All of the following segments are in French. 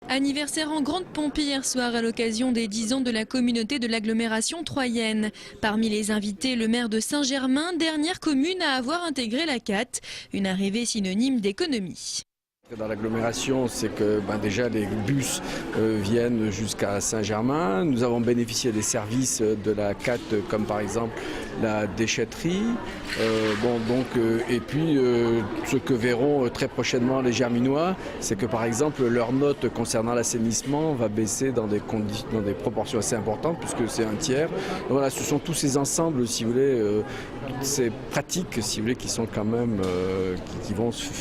Anniversaire en grande pompe hier soir à l'occasion des 10 ans de la communauté de l'agglomération troyenne. Parmi les invités, le maire de Saint-Germain, dernière commune à avoir intégré la CAT, une arrivée synonyme d'économie. Dans l'agglomération, c'est que déjà les bus viennent jusqu'à Saint-Germain. Nous avons bénéficié des services de la CAT, comme par exemple la déchetterie. Et puis ce que verront très prochainement les Germinois, c'est que par exemple leur note concernant l'assainissement va baisser dans des proportions assez importantes, puisque c'est un tiers. Donc voilà, ce sont tous ces ensembles, si vous voulez, ces pratiques, si vous voulez, qui sont quand même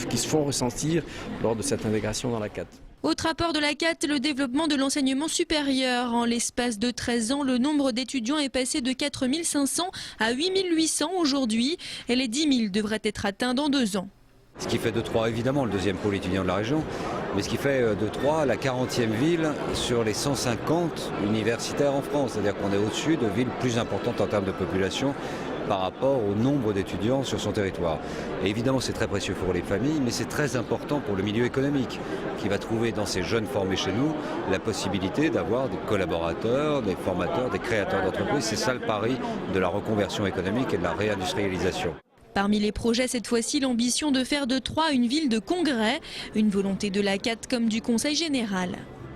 qui se font ressentir lors de cette intégration dans la CAT. Autre apport de la CAT, le développement de l'enseignement supérieur. En l'espace de 13 ans, le nombre d'étudiants est passé de 4 500 à 8 800 aujourd'hui et les 10 000 devraient être atteints dans 2 ans. Ce qui fait de Troyes évidemment le deuxième pôle étudiant de la région, mais ce qui fait de Troyes la 40e ville sur les 150 universitaires en France. C'est-à-dire qu'on est au-dessus de villes plus importantes en termes de population par rapport au nombre d'étudiants sur son territoire. Et évidemment, c'est très précieux pour les familles, mais c'est très important pour le milieu économique, qui va trouver dans ces jeunes formés chez nous la possibilité d'avoir des collaborateurs, des formateurs, des créateurs d'entreprises. C'est ça le pari de la reconversion économique et de la réindustrialisation. Parmi les projets, cette fois-ci, l'ambition de faire de Troyes une ville de congrès, une volonté de la CAT comme du Conseil général.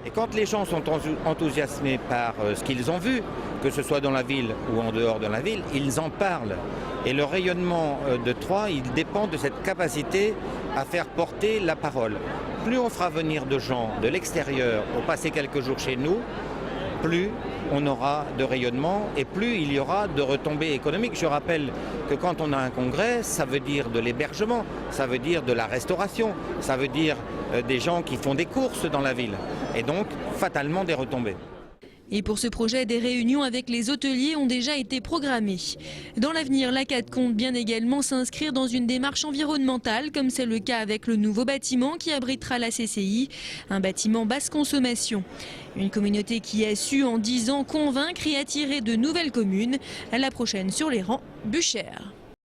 Et quand les gens sont enthousiasmés par ce qu'ils ont vu, que ce soit dans la ville ou en dehors de la ville, ils en parlent. Et le rayonnement de Troyes, il dépend de cette capacité à faire porter la parole. Plus on fera venir de gens de l'extérieur pour passer quelques jours chez nous, plus on aura de rayonnement et plus il y aura de retombées économiques. Je rappelle que quand on a un congrès, ça veut dire de l'hébergement, ça veut dire de la restauration, ça veut dire des gens qui font des courses dans la ville et donc fatalement des retombées. Et pour ce projet, des réunions avec les hôteliers ont déjà été programmées. Dans l'avenir, la CAT compte bien également s'inscrire dans une démarche environnementale, comme c'est le cas avec le nouveau bâtiment qui abritera la CCI, un bâtiment basse consommation. Une communauté qui a su en 10 ans convaincre et attirer de nouvelles communes. La prochaine sur les rangs, Buchères.